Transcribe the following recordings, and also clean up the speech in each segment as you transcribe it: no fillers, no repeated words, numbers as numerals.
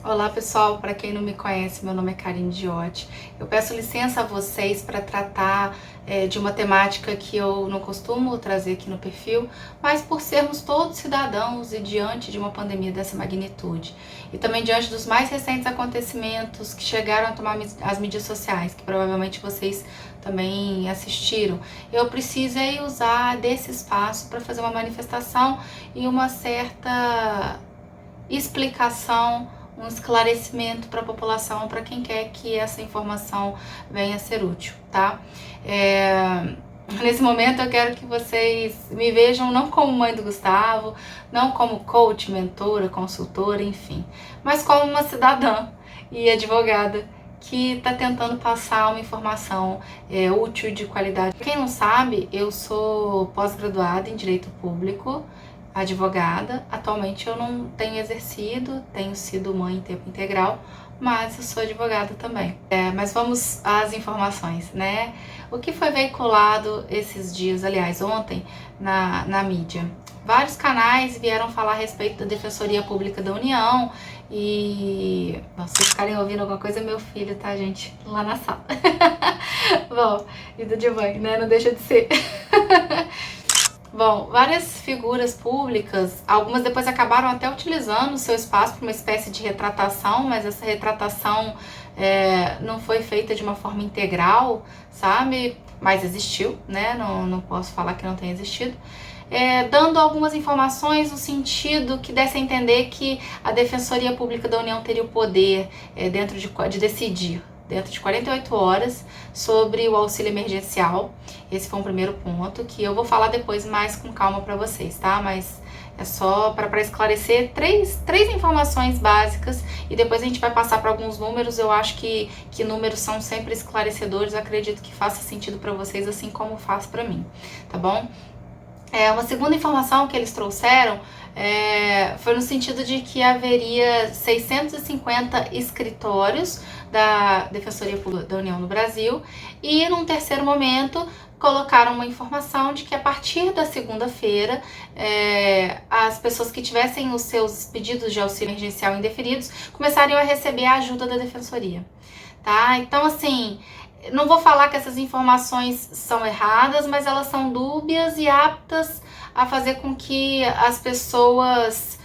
Olá pessoal, para quem não me conhece, meu nome é Karine Diotti. Eu peço licença a vocês para tratar de uma temática que eu não costumo trazer aqui no perfil, mas por sermos todos cidadãos e diante de uma pandemia dessa magnitude, e também diante dos mais recentes acontecimentos que chegaram a tomar as mídias sociais, que provavelmente vocês também assistiram, eu precisei usar desse espaço para fazer uma manifestação e uma certa explicação, um esclarecimento para a população, para quem quer que essa informação venha a ser útil, tá? Nesse momento eu quero que vocês me vejam não como mãe do Gustavo, não como coach, mentora, consultora, enfim, mas como uma cidadã e advogada que está tentando passar uma informação útil e de qualidade. Quem não sabe, eu sou pós-graduada em Direito Público, advogada. Atualmente eu não tenho exercido, tenho sido mãe em tempo integral, mas eu sou advogada também. Mas vamos às informações, né? O que foi veiculado esses dias, aliás, ontem, na mídia? Vários canais vieram falar a respeito da Defensoria Pública da União e... Nossa, se vocês ficarem ouvindo alguma coisa, é meu filho, tá, gente? Lá na sala. Bom, vida de mãe, né? Não deixa de ser. Bom, várias figuras públicas, algumas depois acabaram até utilizando o seu espaço para uma espécie de retratação, mas essa retratação não foi feita de uma forma integral, sabe? Mas existiu, né? Não posso falar que não tenha existido. Dando algumas informações no sentido que desse a entender que a Defensoria Pública da União teria o poder dentro de decidir dentro de 48 horas sobre o auxílio emergencial. Esse foi um primeiro ponto que eu vou falar depois mais com calma para vocês, tá? Mas é só para esclarecer três informações básicas e depois a gente vai passar para alguns números. Eu acho que números são sempre esclarecedores, eu acredito que faça sentido para vocês assim como faz para mim, tá bom? Uma segunda informação que eles trouxeram foi no sentido de que haveria 650 escritórios da Defensoria Pública da União no Brasil e, num terceiro momento, colocaram uma informação de que a partir da segunda-feira as pessoas que tivessem os seus pedidos de auxílio emergencial indeferidos começariam a receber a ajuda da Defensoria, tá? Então, assim, não vou falar que essas informações são erradas, mas elas são dúbias e aptas a fazer com que as pessoas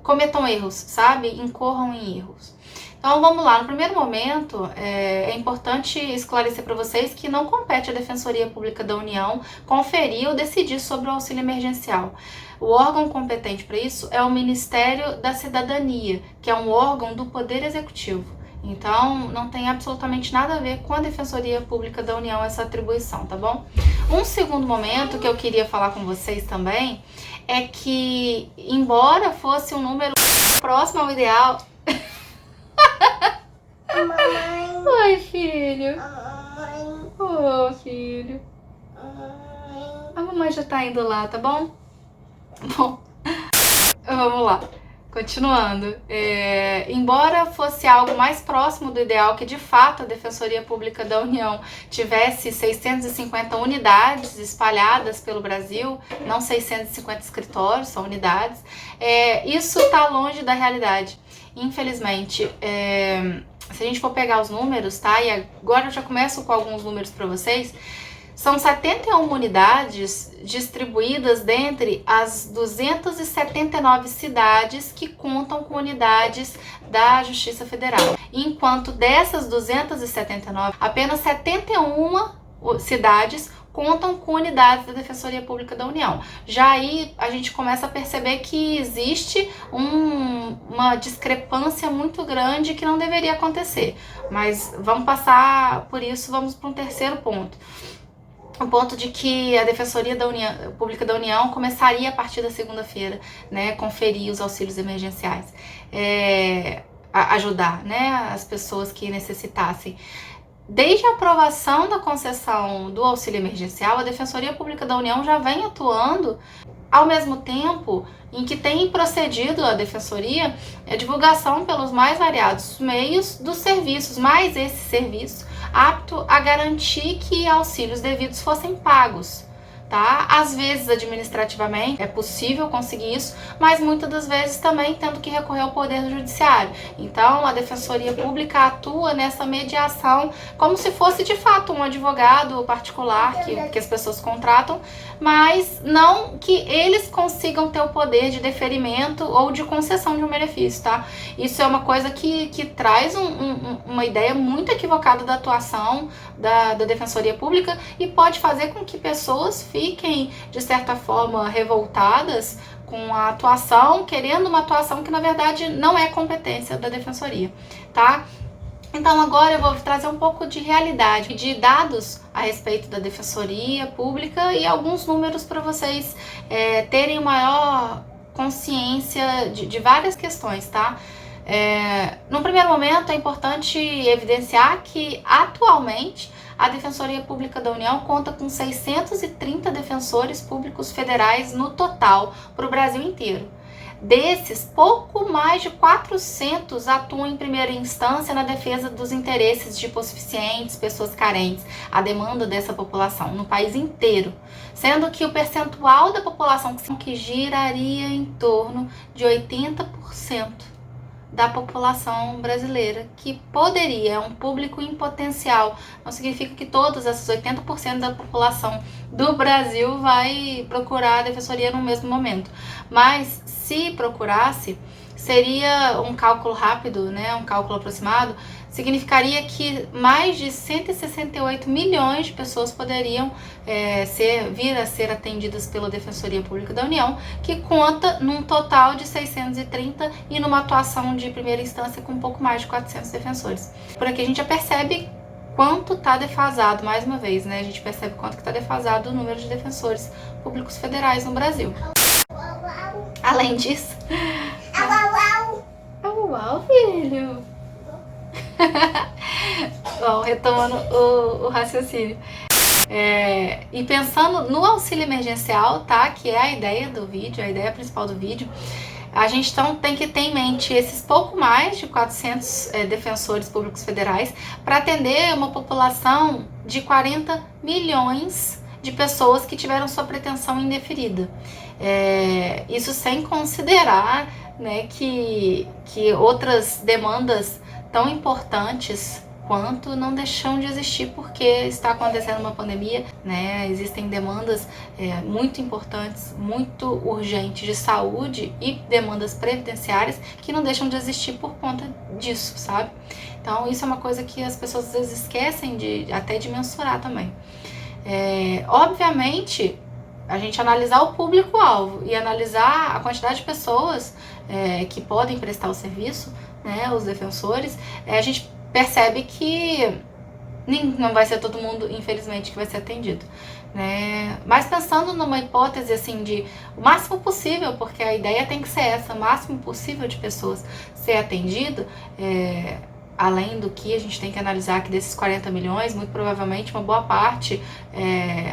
cometam erros, sabe? Incorram em erros. Então vamos lá, no primeiro momento é importante esclarecer para vocês que não compete à Defensoria Pública da União conferir ou decidir sobre o auxílio emergencial. O órgão competente para isso é o Ministério da Cidadania, que é um órgão do Poder Executivo. Então, não tem absolutamente nada a ver com a Defensoria Pública da União essa atribuição, tá bom? Um segundo momento que eu queria falar com vocês também é que, embora fosse um número próximo ao ideal... Mamãe. Oi, filho. Mamãe. Oh, filho. Mamãe. A mamãe já tá indo lá, tá bom? Bom, vamos lá. Continuando, embora fosse algo mais próximo do ideal que de fato a Defensoria Pública da União tivesse 650 unidades espalhadas pelo Brasil, não 650 escritórios, são unidades, isso está longe da realidade. Infelizmente, se a gente for pegar os números, tá? E agora eu já começo com alguns números para vocês. São 71 unidades distribuídas dentre as 279 cidades que contam com unidades da Justiça Federal. Enquanto dessas 279, apenas 71 cidades contam com unidades da Defensoria Pública da União. Já aí a gente começa a perceber que existe uma discrepância muito grande que não deveria acontecer. Mas vamos passar por isso, vamos para um terceiro ponto. O ponto de que a Defensoria Pública da União começaria a partir da segunda-feira, né, conferir os auxílios emergenciais, ajudar, né, as pessoas que necessitassem. Desde a aprovação da concessão do auxílio emergencial, a Defensoria Pública da União já vem atuando, ao mesmo tempo em que tem procedido a Defensoria a divulgação pelos mais variados meios dos serviços, mais esse serviço apto a garantir que auxílios devidos fossem pagos, tá? Às vezes, administrativamente, é possível conseguir isso, mas muitas das vezes também tendo que recorrer ao Poder Judiciário. Então, a Defensoria Pública atua nessa mediação como se fosse, de fato, um advogado particular que as pessoas contratam, mas não que eles consigam ter o poder de deferimento ou de concessão de um benefício, tá? Isso é uma coisa que traz uma ideia muito equivocada da atuação da Defensoria Pública e pode fazer com que pessoas fiquem, de certa forma, revoltadas com a atuação, querendo uma atuação que, na verdade, não é competência da Defensoria, tá? Então, agora eu vou trazer um pouco de realidade, de dados a respeito da Defensoria Pública e alguns números para vocês terem maior consciência de várias questões, tá? No primeiro momento, é importante evidenciar que, atualmente, a Defensoria Pública da União conta com 630 defensores públicos federais no total para o Brasil inteiro. Desses, pouco mais de 400 atuam em primeira instância na defesa dos interesses de hipossuficientes, pessoas carentes, a demanda dessa população no país inteiro, sendo que o percentual da população que giraria em torno de 80% da população brasileira, que poderia, é um público em potencial. Não significa que todos esses 80% da população do Brasil vai procurar a defensoria no mesmo momento, mas se procurasse, seria um cálculo rápido, né, um cálculo aproximado, significaria que mais de 168 milhões de pessoas poderiam vir a ser atendidas pela Defensoria Pública da União, que conta num total de 630 e numa atuação de primeira instância com um pouco mais de 400 defensores. Por aqui a gente já percebe quanto está defasado, mais uma vez, né? A gente percebe quanto que está defasado o número de defensores públicos federais no Brasil. Além disso... Uau, filho! Bom, retomando o raciocínio. E pensando no auxílio emergencial, tá? Que é a ideia do vídeo, a ideia principal do vídeo, a gente então tem que ter em mente esses pouco mais de 400 defensores públicos federais para atender uma população de 40 milhões de pessoas que tiveram sua pretensão indeferida. Isso sem considerar, né, que outras demandas tão importantes quanto não deixam de existir porque está acontecendo uma pandemia, né? Existem demandas muito importantes, muito urgentes de saúde e demandas previdenciárias que não deixam de existir por conta disso, sabe? Então isso é uma coisa que as pessoas às vezes esquecem até de mensurar também. Obviamente, a gente analisar o público-alvo e analisar a quantidade de pessoas que podem prestar o serviço, né, os defensores, a gente percebe que não vai ser todo mundo, infelizmente, que vai ser atendido, né? Mas pensando numa hipótese assim de o máximo possível, porque a ideia tem que ser essa, o máximo possível de pessoas ser atendido, além do que a gente tem que analisar que desses 40 milhões, muito provavelmente uma boa parte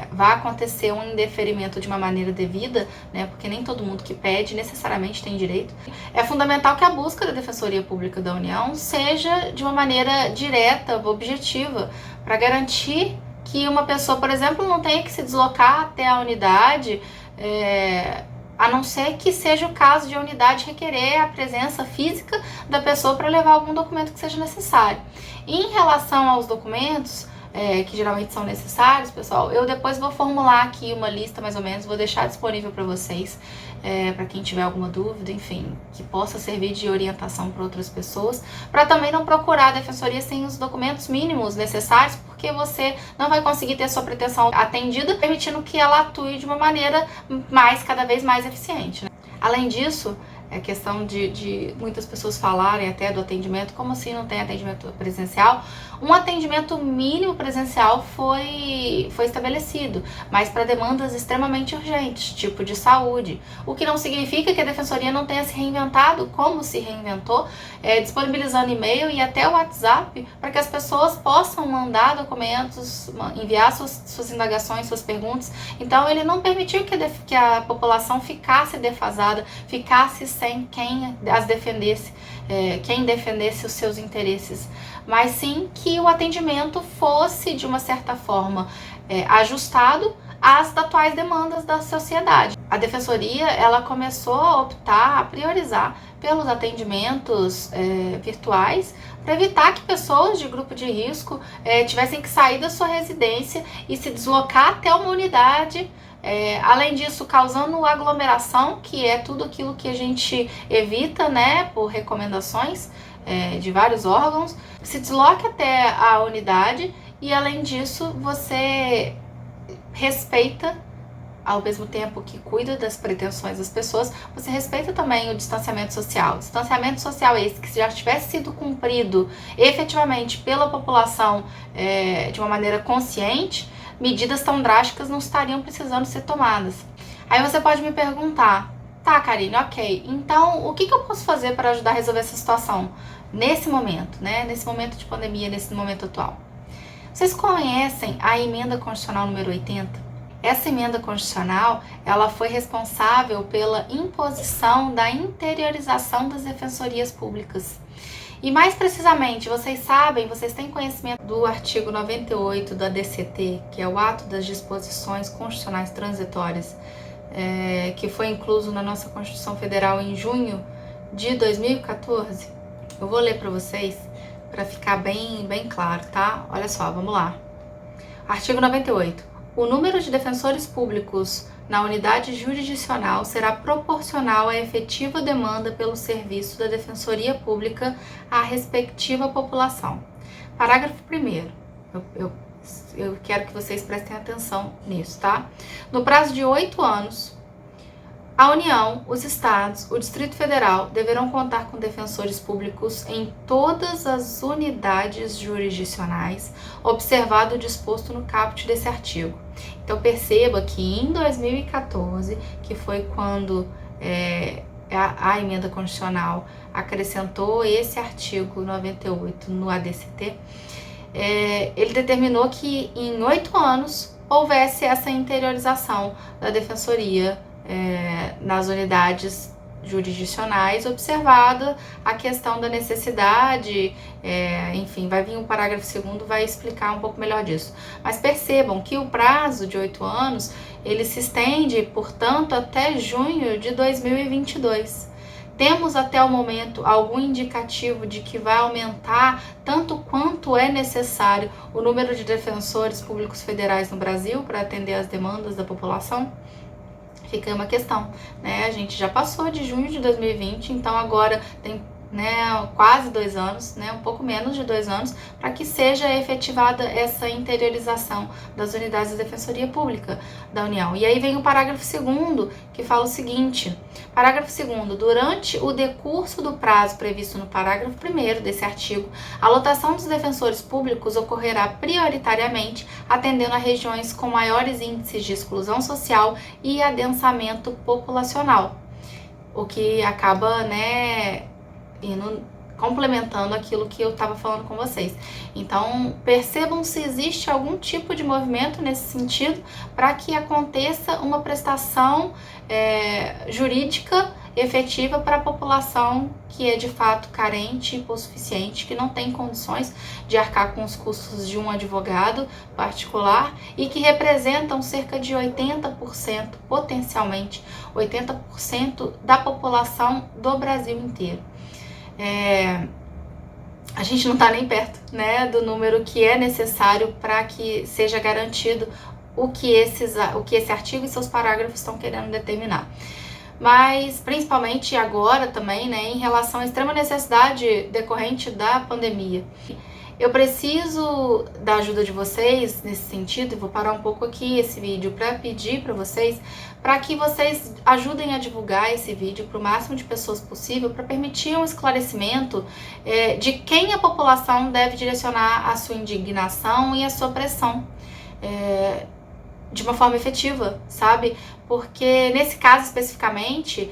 vai acontecer um indeferimento de uma maneira devida, né, porque nem todo mundo que pede necessariamente tem direito. É fundamental que a busca da Defensoria Pública da União seja de uma maneira direta, objetiva, para garantir que uma pessoa, por exemplo, não tenha que se deslocar até a unidade, a não ser que seja o caso de a unidade requerer a presença física da pessoa para levar algum documento que seja necessário. E em relação aos documentos, que geralmente são necessários, pessoal, eu depois vou formular aqui uma lista mais ou menos, vou deixar disponível para vocês, para quem tiver alguma dúvida, enfim, que possa servir de orientação para outras pessoas, para também não procurar a defensoria sem os documentos mínimos necessários, porque você não vai conseguir ter sua pretensão atendida, permitindo que ela atue de uma maneira cada vez mais eficiente, né? Além disso, é questão de muitas pessoas falarem até do atendimento, como assim não tem atendimento presencial? Um atendimento mínimo presencial foi estabelecido, mas para demandas extremamente urgentes, tipo de saúde, o que não significa que a Defensoria não tenha se reinventado, como se reinventou, disponibilizando e-mail e até o WhatsApp, para que as pessoas possam mandar documentos, enviar suas indagações, suas perguntas. Então ele não permitiu que a população ficasse defasada, ficasse sem quem as defendesse, quem defendesse os seus interesses, mas sim que o atendimento fosse, de uma certa forma, ajustado às atuais demandas da sociedade. A Defensoria, ela começou a optar, a priorizar pelos atendimentos virtuais, para evitar que pessoas de grupo de risco tivessem que sair da sua residência e se deslocar até uma unidade. Além disso, causando aglomeração, que é tudo aquilo que a gente evita, né, por recomendações de vários órgãos. Se desloque até a unidade e, além disso, você respeita, ao mesmo tempo que cuida das pretensões das pessoas, você respeita também o distanciamento social. O distanciamento social esse que, se já tivesse sido cumprido efetivamente pela população de uma maneira consciente, medidas tão drásticas não estariam precisando ser tomadas. Aí você pode me perguntar, tá, Karine, ok, então o que eu posso fazer para ajudar a resolver essa situação nesse momento, né? Nesse momento de pandemia, nesse momento atual? Vocês conhecem a emenda constitucional número 80? Essa emenda constitucional, ela foi responsável pela imposição da interiorização das defensorias públicas. E mais precisamente, vocês sabem, vocês têm conhecimento do artigo 98 da DCT, que é o Ato das Disposições Constitucionais Transitórias, que foi incluso na nossa Constituição Federal em junho de 2014? Eu vou ler para vocês, para ficar bem claro, tá? Olha só, vamos lá. Artigo 98. O número de defensores públicos na unidade jurisdicional será proporcional à efetiva demanda pelo serviço da Defensoria Pública à respectiva população. Parágrafo 1º. Eu quero que vocês prestem atenção nisso, tá? No prazo de 8 anos, a União, os Estados, o Distrito Federal deverão contar com defensores públicos em todas as unidades jurisdicionais, observado o disposto no caput desse artigo. Então perceba que em 2014, que foi quando a emenda constitucional acrescentou esse artigo 98 no ADCT, ele determinou que em 8 anos houvesse essa interiorização da defensoria nas unidades jurisdicionais, observada a questão da necessidade, enfim, vai vir o parágrafo 2º, vai explicar um pouco melhor disso. Mas percebam que o prazo de 8 anos, ele se estende, portanto, até junho de 2022. Temos até o momento algum indicativo de que vai aumentar tanto quanto é necessário o número de defensores públicos federais no Brasil para atender às demandas da população? Fica uma questão, né? A gente já passou de junho de 2020, então agora tem, né, quase 2 anos, né, um pouco menos de 2 anos, para que seja efetivada essa interiorização das unidades da Defensoria Pública da União. E aí vem o parágrafo 2º, que fala o seguinte: parágrafo 2º, durante o decurso do prazo previsto no parágrafo 1º desse artigo, a lotação dos defensores públicos ocorrerá prioritariamente atendendo a regiões com maiores índices de exclusão social e adensamento populacional, o que acaba, né, complementando aquilo que eu estava falando com vocês. Então, percebam se existe algum tipo de movimento nesse sentido para que aconteça uma prestação jurídica efetiva para a população que é de fato carente e hipossuficiente, que não tem condições de arcar com os custos de um advogado particular e que representam cerca de 80%, potencialmente 80% da população do Brasil inteiro. A gente não está nem perto, né, do número que é necessário para que seja garantido o que esse artigo e seus parágrafos estão querendo determinar. Mas principalmente agora também, né, em relação à extrema necessidade decorrente da pandemia. Eu preciso da ajuda de vocês nesse sentido, e vou parar um pouco aqui esse vídeo para pedir para vocês, para que vocês ajudem a divulgar esse vídeo para o máximo de pessoas possível, para permitir um esclarecimento de quem a população deve direcionar a sua indignação e a sua pressão de uma forma efetiva, sabe? Porque nesse caso especificamente,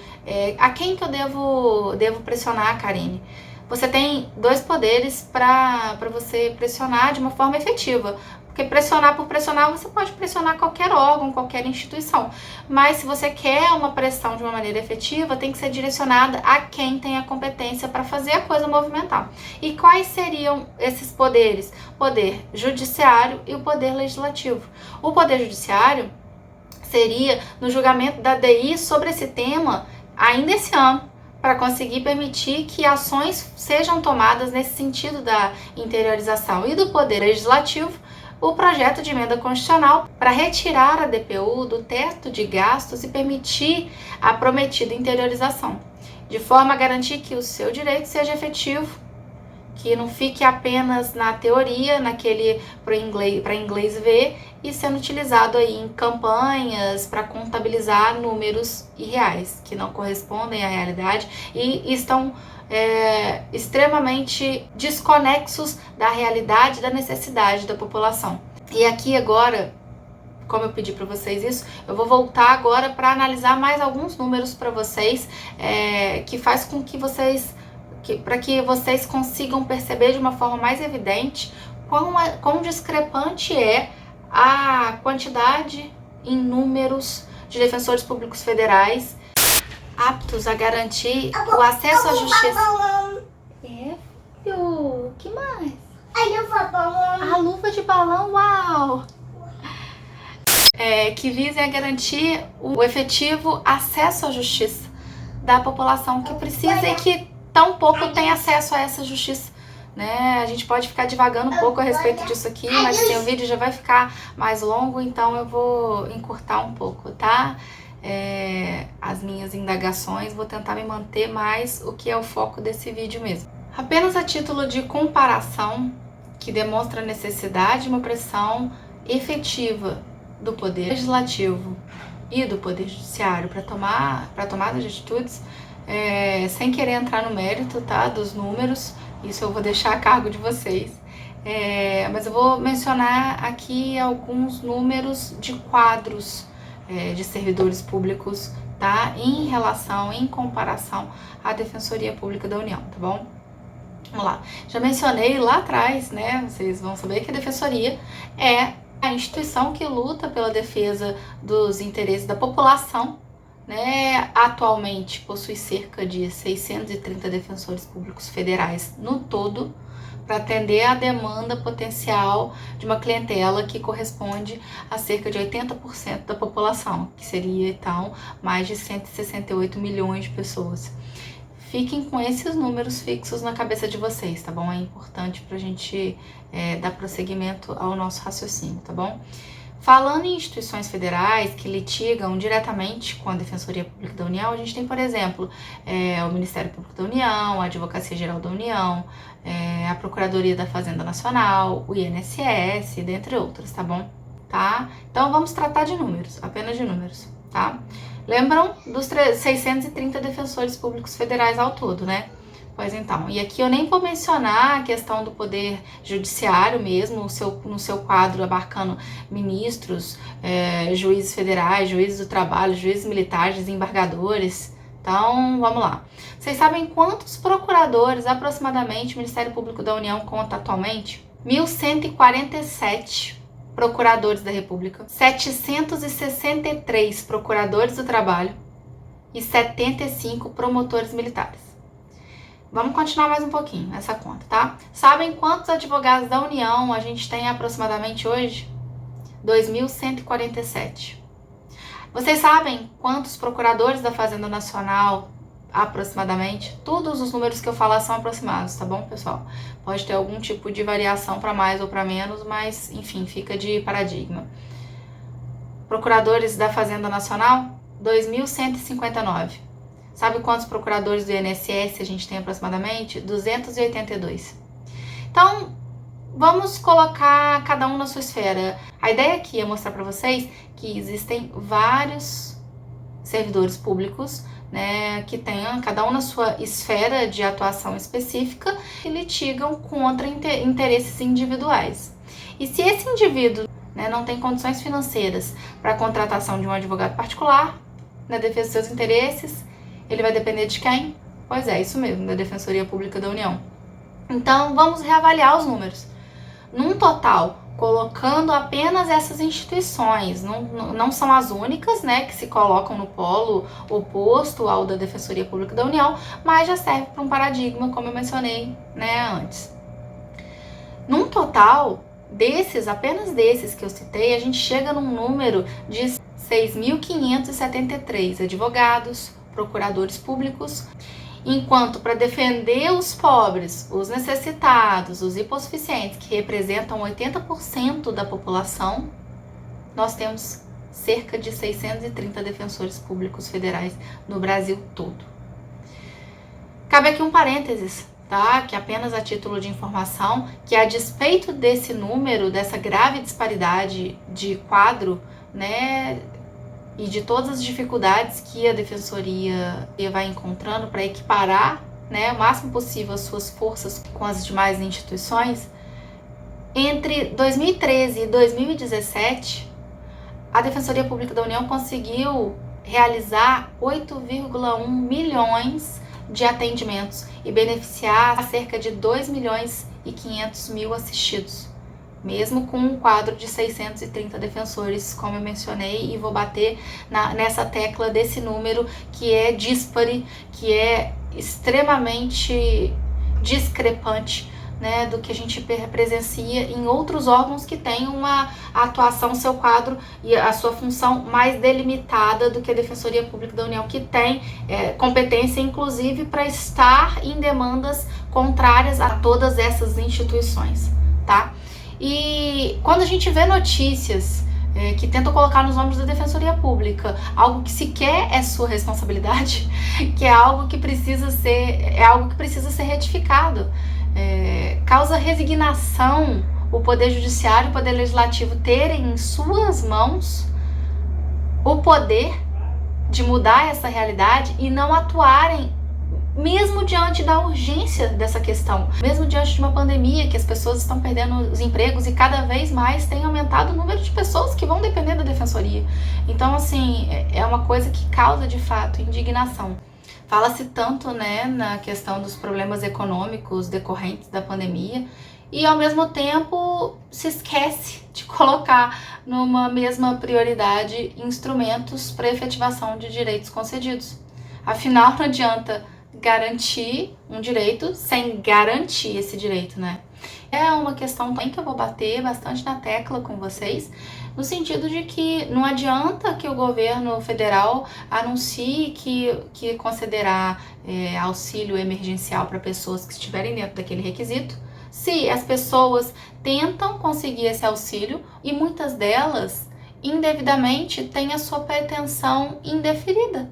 a quem que eu devo pressionar, Karine? Você tem 2 poderes para você pressionar de uma forma efetiva. Porque pressionar por pressionar, você pode pressionar qualquer órgão, qualquer instituição. Mas se você quer uma pressão de uma maneira efetiva, tem que ser direcionada a quem tem a competência para fazer a coisa movimentar. E quais seriam esses poderes? O poder judiciário e o poder legislativo. O poder judiciário, seria no julgamento da DI sobre esse tema ainda esse ano, para conseguir permitir que ações sejam tomadas nesse sentido da interiorização. E do Poder Legislativo, o projeto de emenda constitucional para retirar a DPU do teto de gastos e permitir a prometida interiorização, de forma a garantir que o seu direito seja efetivo, que não fique apenas na teoria, naquele para inglês ver, e sendo utilizado aí em campanhas para contabilizar números irreais, que não correspondem à realidade e estão extremamente desconexos da realidade e da necessidade da população. E aqui agora, como eu pedi para vocês isso, eu vou voltar agora para analisar mais alguns números para vocês, que faz com que vocês para que vocês consigam perceber de uma forma mais evidente quão discrepante é a quantidade em números de defensores públicos federais aptos a garantir o acesso à justiça. Filho, que mais? A luva de balão, uau! Que visem a garantir o efetivo acesso à justiça da população que precisa e que tão pouco tem acesso a essa justiça, né? A gente pode ficar divagando um pouco a respeito disso aqui, mas assim, o vídeo já vai ficar mais longo, então eu vou encurtar um pouco, tá? As minhas indagações, vou tentar me manter mais o que é o foco desse vídeo mesmo. Apenas a título de comparação, que demonstra a necessidade de uma pressão efetiva do Poder Legislativo e do Poder Judiciário para tomada de atitudes, sem querer entrar no mérito, tá, dos números, isso eu vou deixar a cargo de vocês, mas eu vou mencionar aqui alguns números de quadros de servidores públicos, tá, em comparação à Defensoria Pública da União, tá bom? Vamos lá, já mencionei lá atrás, né, vocês vão saber que a Defensoria é a instituição que luta pela defesa dos interesses da população, né? Atualmente possui cerca de 630 defensores públicos federais no todo, para atender a demanda potencial de uma clientela que corresponde a cerca de 80% da população, que seria então mais de 168 milhões de pessoas. Fiquem com esses números fixos na cabeça de vocês, tá bom? É importante para a gente dar prosseguimento ao nosso raciocínio, tá bom? Falando em instituições federais que litigam diretamente com a Defensoria Pública da União, a gente tem, por exemplo, o Ministério Público da União, a Advocacia Geral da União, a Procuradoria da Fazenda Nacional, o INSS, dentre outras, tá bom? Tá? Então vamos tratar de números, apenas de números, tá? Lembram dos 630 defensores públicos federais ao todo, né? Pois então, e aqui eu nem vou mencionar a questão do poder judiciário mesmo, no seu quadro abarcando ministros, juízes federais, juízes do trabalho, juízes militares, desembargadores. Então, vamos lá. Vocês sabem quantos procuradores aproximadamente o Ministério Público da União conta atualmente? 1.147 procuradores da República, 763 procuradores do trabalho e 75 promotores militares. Vamos continuar mais um pouquinho essa conta, tá? Sabem quantos advogados da União a gente tem aproximadamente hoje? 2.147. Vocês sabem quantos procuradores da Fazenda Nacional aproximadamente? Todos os números que eu falar são aproximados, tá bom, pessoal? Pode ter algum tipo de variação para mais ou para menos, mas enfim, fica de paradigma. Procuradores da Fazenda Nacional? 2.159. Sabe quantos procuradores do INSS a gente tem aproximadamente? 282. Então, vamos colocar cada um na sua esfera. A ideia aqui é mostrar para vocês que existem vários servidores públicos, né, que tenham cada um na sua esfera de atuação específica e litigam contra interesses individuais. E se esse indivíduo, né, não tem condições financeiras para a contratação de um advogado particular, na defesa dos seus interesses, ele vai depender de quem? Pois é, isso mesmo, da Defensoria Pública da União. Então, vamos reavaliar os números. Num total, colocando apenas essas instituições, não são as únicas, né, que se colocam no polo oposto ao da Defensoria Pública da União, mas já serve para um paradigma, como eu mencionei, né, antes. Num total, apenas desses que eu citei, a gente chega num número de 6.573 advogados, procuradores públicos, enquanto para defender os pobres, os necessitados, os hipossuficientes, que representam 80% da população, nós temos cerca de 630 defensores públicos federais no Brasil todo. Cabe aqui um parênteses, tá? Que apenas a título de informação, que a despeito desse número, dessa grave disparidade de quadro, né, e de todas as dificuldades que a defensoria vai encontrando para equiparar, né, o máximo possível as suas forças com as demais instituições, entre 2013 e 2017, a Defensoria Pública da União conseguiu realizar 8,1 milhões de atendimentos e beneficiar cerca de 2 milhões e 500 mil assistidos, mesmo com um quadro de 630 defensores, como eu mencionei, e vou bater nessa tecla desse número que é díspare, que é extremamente discrepante, né, do que a gente presencia em outros órgãos que têm uma atuação, seu quadro e a sua função mais delimitada do que a Defensoria Pública da União, que tem competência, inclusive, para estar em demandas contrárias a todas essas instituições, tá? E quando a gente vê notícias que tentam colocar nos ombros da Defensoria Pública algo que sequer é sua responsabilidade, que é algo que precisa ser retificado, causa resignação o Poder Judiciário e o Poder Legislativo terem em suas mãos o poder de mudar essa realidade e não atuarem mesmo diante da urgência dessa questão, mesmo diante de uma pandemia que as pessoas estão perdendo os empregos e cada vez mais tem aumentado o número de pessoas que vão depender da defensoria. Então, assim, é uma coisa que causa de fato indignação. Fala-se tanto, né, na questão dos problemas econômicos decorrentes da pandemia e, ao mesmo tempo, se esquece de colocar numa mesma prioridade instrumentos para efetivação de direitos concedidos. Afinal, não adianta garantir um direito sem garantir esse direito, né? É uma questão também que eu vou bater bastante na tecla com vocês, no sentido de que não adianta que o governo federal anuncie que concederá auxílio emergencial para pessoas que estiverem dentro daquele requisito, se as pessoas tentam conseguir esse auxílio e muitas delas, indevidamente, têm a sua pretensão indeferida.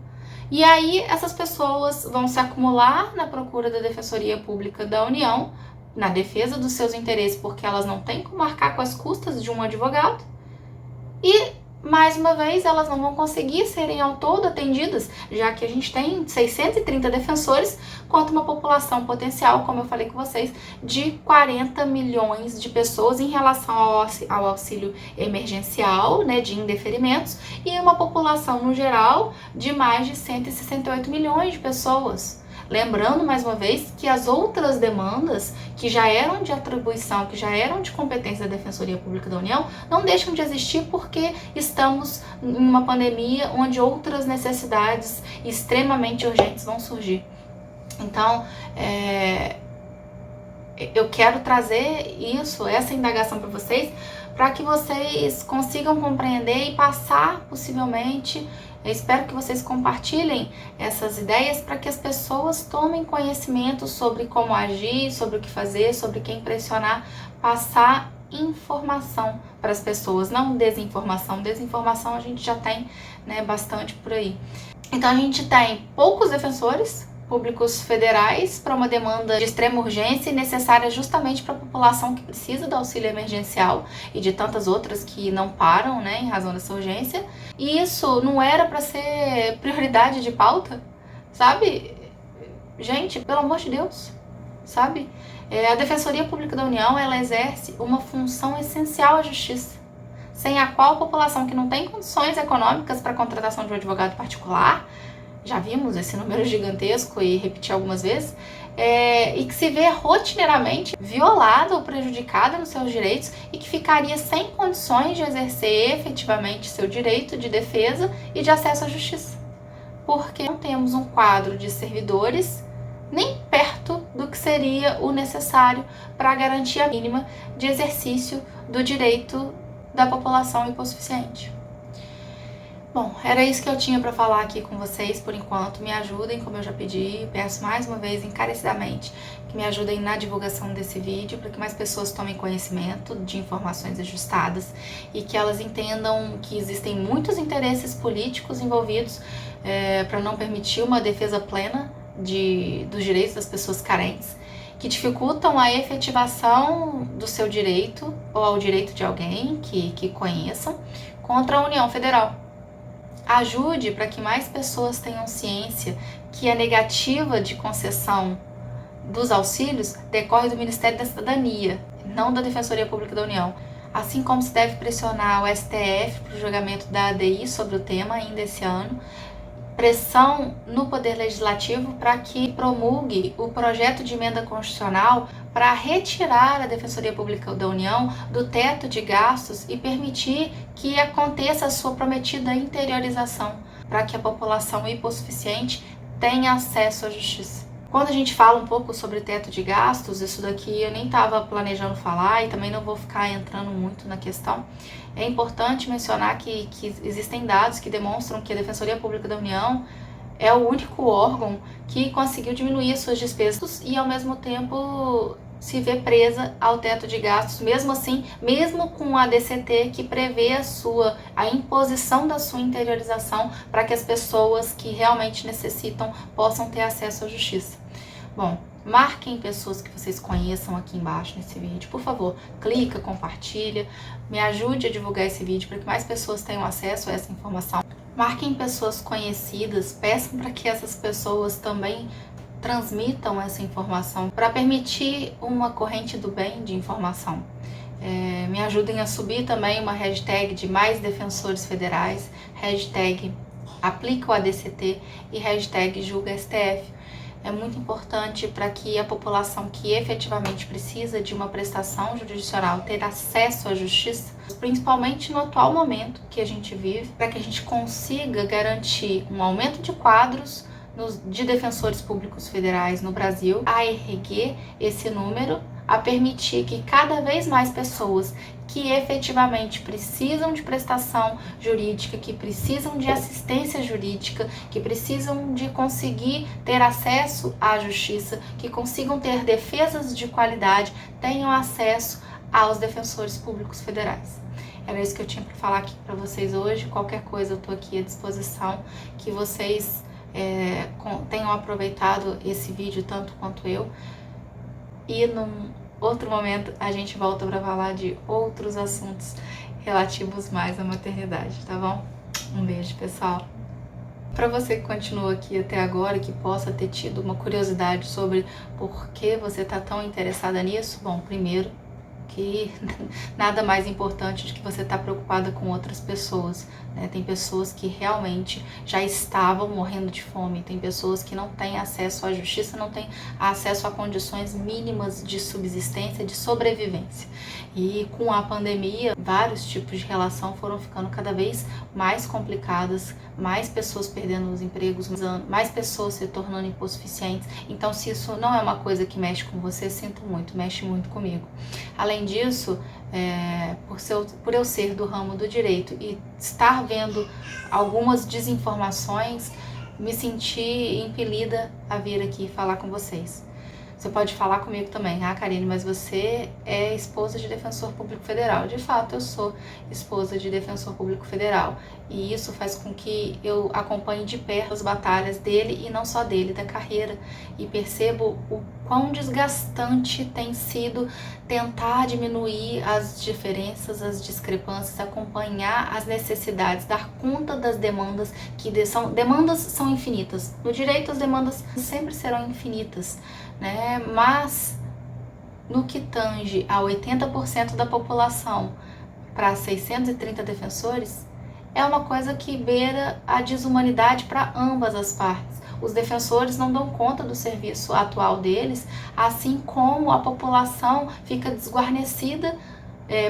E aí essas pessoas vão se acumular na procura da Defensoria Pública da União, na defesa dos seus interesses, porque elas não têm como arcar com as custas de um advogado. E, mais uma vez, elas não vão conseguir serem ao todo atendidas, já que a gente tem 630 defensores contra uma população potencial, como eu falei com vocês, de 40 milhões de pessoas em relação ao auxílio emergencial, né, de indeferimentos, e uma população, no geral, de mais de 168 milhões de pessoas. Lembrando, mais uma vez, que as outras demandas que já eram de atribuição, que já eram de competência da Defensoria Pública da União, não deixam de existir porque estamos em uma pandemia onde outras necessidades extremamente urgentes vão surgir. Então, eu quero trazer essa indagação para vocês, para que vocês consigam compreender e passar, possivelmente. Eu espero que vocês compartilhem essas ideias para que as pessoas tomem conhecimento sobre como agir, sobre o que fazer, sobre quem pressionar, passar informação para as pessoas, não desinformação. Desinformação a gente já tem, né, bastante por aí. Então a gente tem poucos defensores públicos federais para uma demanda de extrema urgência e necessária justamente para a população que precisa do auxílio emergencial e de tantas outras que não param, né, em razão dessa urgência. E isso não era para ser prioridade de pauta, sabe? Gente, pelo amor de Deus, sabe? A Defensoria Pública da União, ela exerce uma função essencial à justiça, sem a qual a população que não tem condições econômicas para a contratação de um advogado particular, já vimos esse número gigantesco e repeti algumas vezes, e que se vê rotineiramente violada ou prejudicada nos seus direitos e que ficaria sem condições de exercer efetivamente seu direito de defesa e de acesso à justiça. Porque não temos um quadro de servidores nem perto do que seria o necessário para a garantia mínima de exercício do direito da população hipossuficiente. Bom, era isso que eu tinha para falar aqui com vocês por enquanto. Me ajudem, como eu já pedi, peço mais uma vez encarecidamente que me ajudem na divulgação desse vídeo para que mais pessoas tomem conhecimento de informações ajustadas e que elas entendam que existem muitos interesses políticos envolvidos para não permitir uma defesa plena dos direitos das pessoas carentes, que dificultam a efetivação do seu direito ou ao direito de alguém que conheçam contra a União Federal. Ajude para que mais pessoas tenham ciência que a negativa de concessão dos auxílios decorre do Ministério da Cidadania, não da Defensoria Pública da União. Assim como se deve pressionar o STF para o julgamento da ADI sobre o tema ainda esse ano, pressão no Poder Legislativo para que promulgue o projeto de emenda constitucional para retirar a Defensoria Pública da União do teto de gastos e permitir que aconteça a sua prometida interiorização, para que a população hipossuficiente tenha acesso à justiça. Quando a gente fala um pouco sobre teto de gastos, isso daqui eu nem estava planejando falar e também não vou ficar entrando muito na questão. É importante mencionar que existem dados que demonstram que a Defensoria Pública da União é o único órgão que conseguiu diminuir as suas despesas e, ao mesmo tempo, se vê presa ao teto de gastos, mesmo assim, mesmo com a DCT que prevê a imposição da sua interiorização para que as pessoas que realmente necessitam possam ter acesso à justiça. Bom, marquem pessoas que vocês conheçam aqui embaixo nesse vídeo, por favor, clica, compartilha, me ajude a divulgar esse vídeo para que mais pessoas tenham acesso a essa informação. Marquem pessoas conhecidas, peçam para que essas pessoas também transmitam essa informação para permitir uma corrente do bem de informação. Me ajudem a subir também uma hashtag de mais defensores federais, hashtag aplica o ADCT e hashtag julga STF. É muito importante para que a população que efetivamente precisa de uma prestação jurisdicional ter acesso à justiça, principalmente no atual momento que a gente vive, para que a gente consiga garantir um aumento de quadros de defensores públicos federais no Brasil, a erguer esse número, a permitir que cada vez mais pessoas que efetivamente precisam de prestação jurídica, que precisam de assistência jurídica, que precisam de conseguir ter acesso à justiça, que consigam ter defesas de qualidade, tenham acesso aos defensores públicos federais. Era isso que eu tinha para falar aqui para vocês hoje. Qualquer coisa eu estou aqui à disposição, que vocês tenham aproveitado esse vídeo tanto quanto eu. E num outro momento a gente volta para falar de outros assuntos relativos mais à maternidade, tá bom? Um beijo, pessoal. Para você que continua aqui até agora, que possa ter tido uma curiosidade sobre por que você está tão interessada nisso, bom, primeiro, que nada mais importante do que você estar preocupada com outras pessoas, né? Tem pessoas que realmente já estavam morrendo de fome, tem pessoas que não têm acesso à justiça, não têm acesso a condições mínimas de subsistência, de sobrevivência. E com a pandemia, vários tipos de relação foram ficando cada vez mais complicadas, mais pessoas perdendo os empregos, mais pessoas se tornando hipossuficientes. Então, se isso não é uma coisa que mexe com você, sinto muito, mexe muito comigo. Além disso, por eu ser do ramo do direito e estar vendo algumas desinformações, me senti impelida a vir aqui falar com vocês. Você pode falar comigo também, Karine, mas você é esposa de defensor público federal. De fato, eu sou esposa de defensor público federal. E isso faz com que eu acompanhe de perto as batalhas dele e não só dele, da carreira. E percebo o quão desgastante tem sido tentar diminuir as diferenças, as discrepâncias, acompanhar as necessidades, dar conta das demandas, demandas são infinitas. No direito, as demandas sempre serão infinitas, né? Mas no que tange a 80% da população para 630 defensores, é uma coisa que beira a desumanidade para ambas as partes. Os defensores não dão conta do serviço atual deles, assim como a população fica desguarnecida,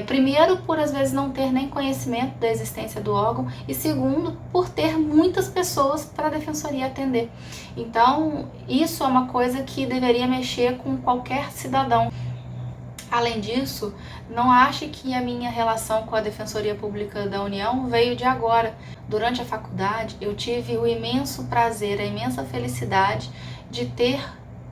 primeiro, por às vezes não ter nem conhecimento da existência do órgão, e segundo, por ter muitas pessoas para a defensoria atender. Então, isso é uma coisa que deveria mexer com qualquer cidadão. Além disso, não ache que a minha relação com a Defensoria Pública da União veio de agora. Durante a faculdade, eu tive o imenso prazer, a imensa felicidade de ter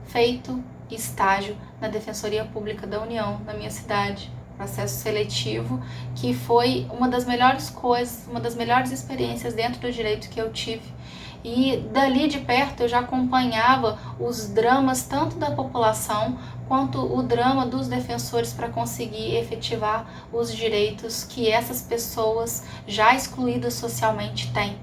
feito estágio na Defensoria Pública da União, na minha cidade. Processo seletivo, que foi uma das melhores coisas, uma das melhores experiências dentro do direito que eu tive. E dali de perto eu já acompanhava os dramas tanto da população quanto o drama dos defensores para conseguir efetivar os direitos que essas pessoas já excluídas socialmente têm.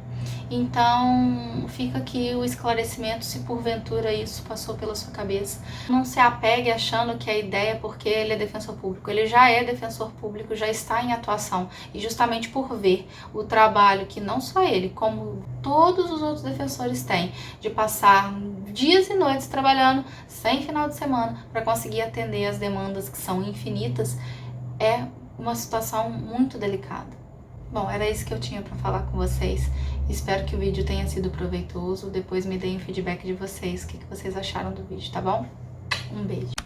Então, fica aqui o esclarecimento, se porventura isso passou pela sua cabeça. Não se apegue achando que a ideia é porque ele é defensor público. Ele já é defensor público, já está em atuação. E justamente por ver o trabalho que não só ele, como todos os outros defensores têm, de passar dias e noites trabalhando sem final de semana para conseguir atender as demandas que são infinitas, é uma situação muito delicada. Bom, era isso que eu tinha para falar com vocês. Espero que o vídeo tenha sido proveitoso. Depois me deem o feedback de vocês, o que vocês acharam do vídeo, tá bom? Um beijo.